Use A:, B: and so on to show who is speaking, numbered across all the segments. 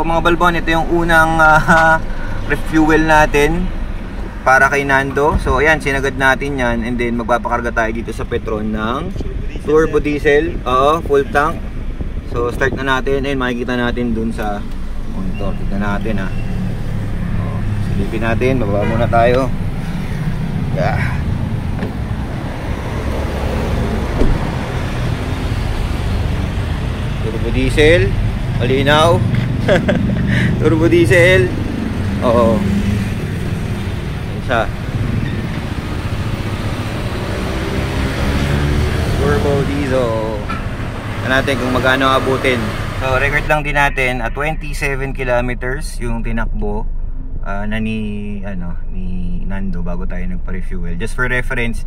A: mga balbon, ito yung unang refuel natin para kay Nando. So ayan, sinagad natin yan, and then magpapakarga tayo dito sa Petron ng turbo diesel. Full tank. So start na natin, and makikita natin dun sa monitor. Tignan natin ha. Silipin natin, bababa muna tayo. Turbo diesel, malinaw. Turbo diesel. Oo. Isa. Turbo diesel. Tignan natin kung magkano abutin. So record lang din natin at 27 kilometers yung tinakbo na ni Nando bago tayo nagpa-refuel. Just for reference,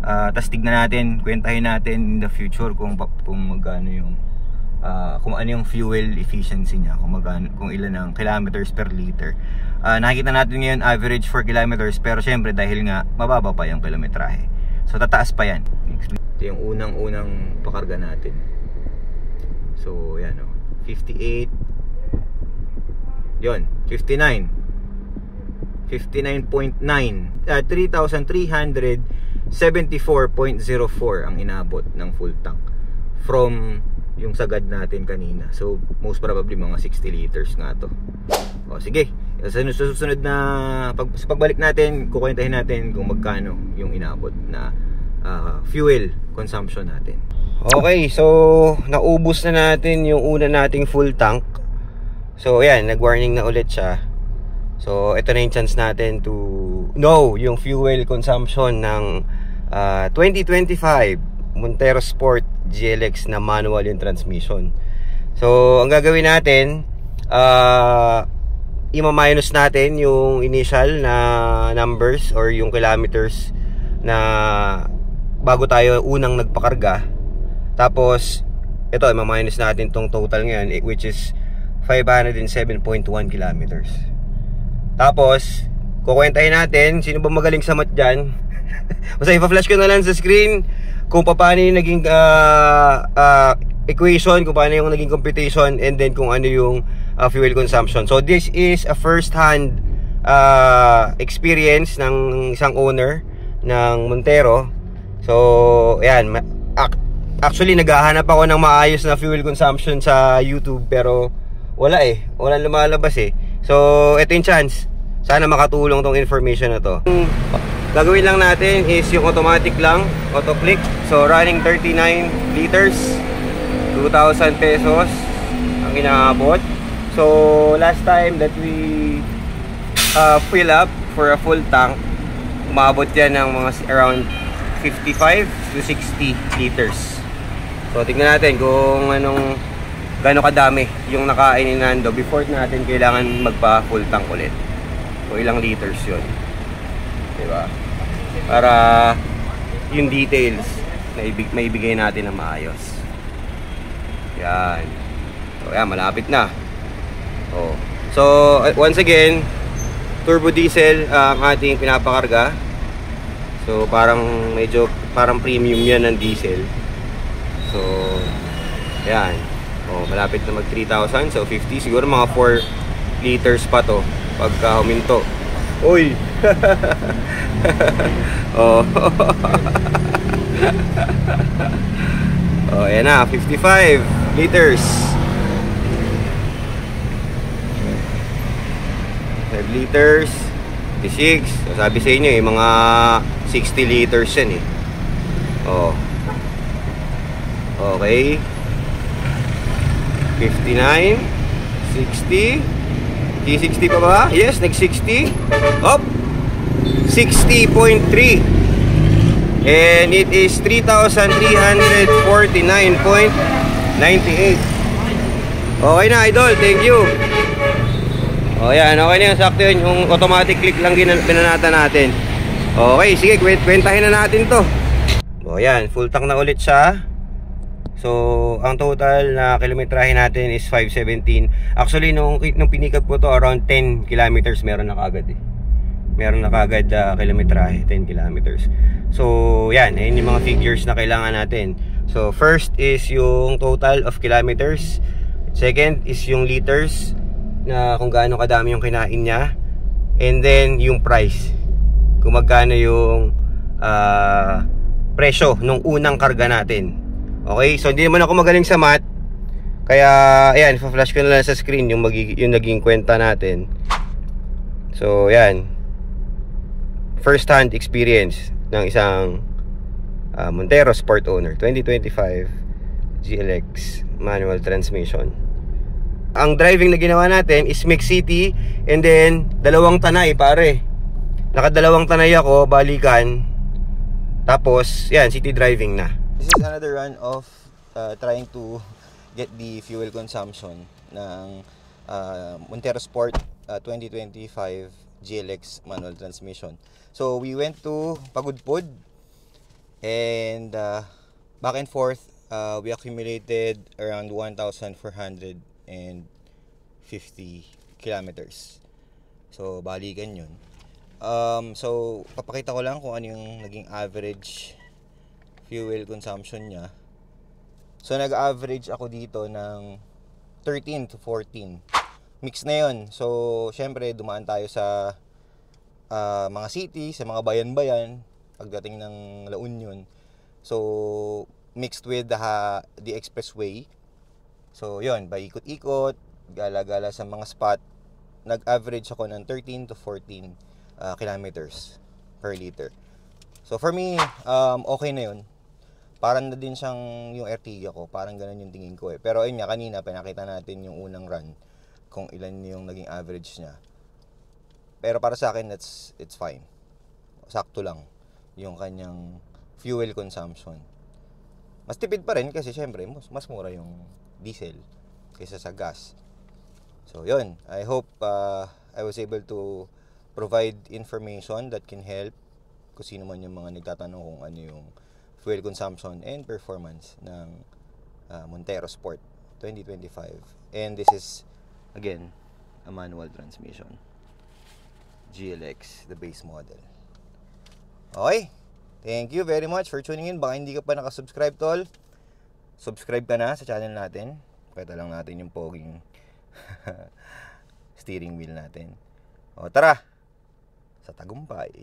A: tas tignan natin, kwentahin natin in the future kung magkano yung kung ano yung fuel efficiency niya, kung ilan ang kilometers per liter. Nakikita natin ngayon average 4 kilometers, pero syempre dahil nga mababa pa yung kilometrahe, so tataas pa yan. Ito yung unang pakarga natin. So yan 58. Yon, 59. 59.9, 3,374.04 ang inabot ng full tank from yung sagad natin kanina. So most probably mga 60 liters nga to. Sige, sa susunod na pagbalik natin, kukwentahin natin kung magkano yung inabot na fuel consumption natin. Okay, so naubos na natin yung una nating full tank. So ayan, nag-warning na ulit siya. So ito na yung chance natin to know yung fuel consumption ng 2025 Montero Sport GLX na manual yung transmission. So ang gagawin natin, ima-minus natin yung initial na numbers or yung kilometers na bago tayo unang nagpakarga. Tapos ito, ima-minus natin tong total ngayon, which is 507.1 kilometers. Tapos kukwentahin natin, sino ba magaling sa math dyan? Basta ipa-flash ko na lang sa screen kung paano yung naging equation, kung paano yung naging computation, and then kung ano yung fuel consumption. So this is a first hand experience ng isang owner ng Montero. So ayan, actually naghahanap ako ng maayos na fuel consumption sa YouTube, pero walang lumalabas eh. So ito yung chance, sana makatulong tong information na to. Gagawin lang natin is yung automatic lang, auto click. So running 39 liters, 2,000 pesos ang inaabot. So last time that we fill up for a full tank, umabot yan ng mga around 55 to 60 liters. So tignan natin kung gano'ng kadami yung nakain ni Nando before natin kailangan magpa full tank ulit. So ilang liters yun, diba? Para yung details na maibigay natin na maayos. Yan. So yan, malapit na. So once again, turbo diesel ang ating pinapakarga. So parang premium yan ng diesel. So yan. Malapit na mag 3,000. So 50, siguro mga 4 liters pa to pagka huminto. Uy. Ayan na, 55 liters. 5 liters, 56. So, sabi sa inyo mga 60 liters yan eh. Okay. 59, 60. T60 pa ba? Yes, nag-60. Up! 60.3. And it is 3,349.98. Okay na, idol. Thank you. Yan. Okay na yun. Sakto yun. Yung automatic click lang pinanata natin. Okay, sige. Kwentahin na natin to. Yan. Full tank na ulit siya. So, ang total na kilometrahe natin is 517. Actually, nung pinikap ko to, around 10 kilometers meron na kagad eh. Meron na kagad kilometrahe, 10 kilometers. So, yan. Ayun yung mga figures na kailangan natin. So, first is yung total of kilometers. Second is yung liters. na kung gaano kadami yung kinain niya, and then yung price, kung magkano yung presyo nung unang karga natin. Okay, so hindi naman ako magaling sa math, kaya ayan, flash ko na lang sa screen yung naging kwenta natin. So ayan, first hand experience ng isang Montero Sport Owner 2025 GLX manual transmission. Ang driving na ginawa natin is Mix City, and then dalawang tanay, pare. Nakadalawang tanay ako, balikan. Tapos yan, city driving na.
B: This is another run of trying to get the fuel consumption ng Montero Sport 2025 GLX manual transmission. So we went to Pagudpod, and back and forth we accumulated around 1,450 kilometers. So balikan yun. So papakita ko lang kung ano yung naging average fuel consumption niya. So nag-average ako dito ng 13 to 14. Mix na yun. So syempre dumaan tayo sa mga city, sa mga bayan-bayan pagdating ng La Union. So mixed with the expressway. So yun, paikot-ikot, gala-gala sa mga spot. Nag-average ako ng 13 to 14 kilometers per liter. So for me, okay na yun. Parang na din siyang yung Ertiga ko, parang ganun yung tingin ko eh. Pero ayun nga, kanina pinakita natin yung unang run kung ilan yung naging average niya. Pero para sa akin, it's fine. Sakto lang yung kanyang fuel consumption. Mas tipid pa rin kasi syempre mas mura yung diesel kaysa sa gas. So yun, I hope I was able to provide information that can help kung sino man yung mga nagtatanong kung ano yung fuel consumption and performance ng Montero Sport 2025. And this is again a manual transmission GLX, the base model. Okay, thank you very much for tuning in. Baka hindi ka pa nakasubscribe, tol, subscribe ka na sa channel natin. Pakita lang natin yung poging steering wheel natin. O tara, sa tagumpay.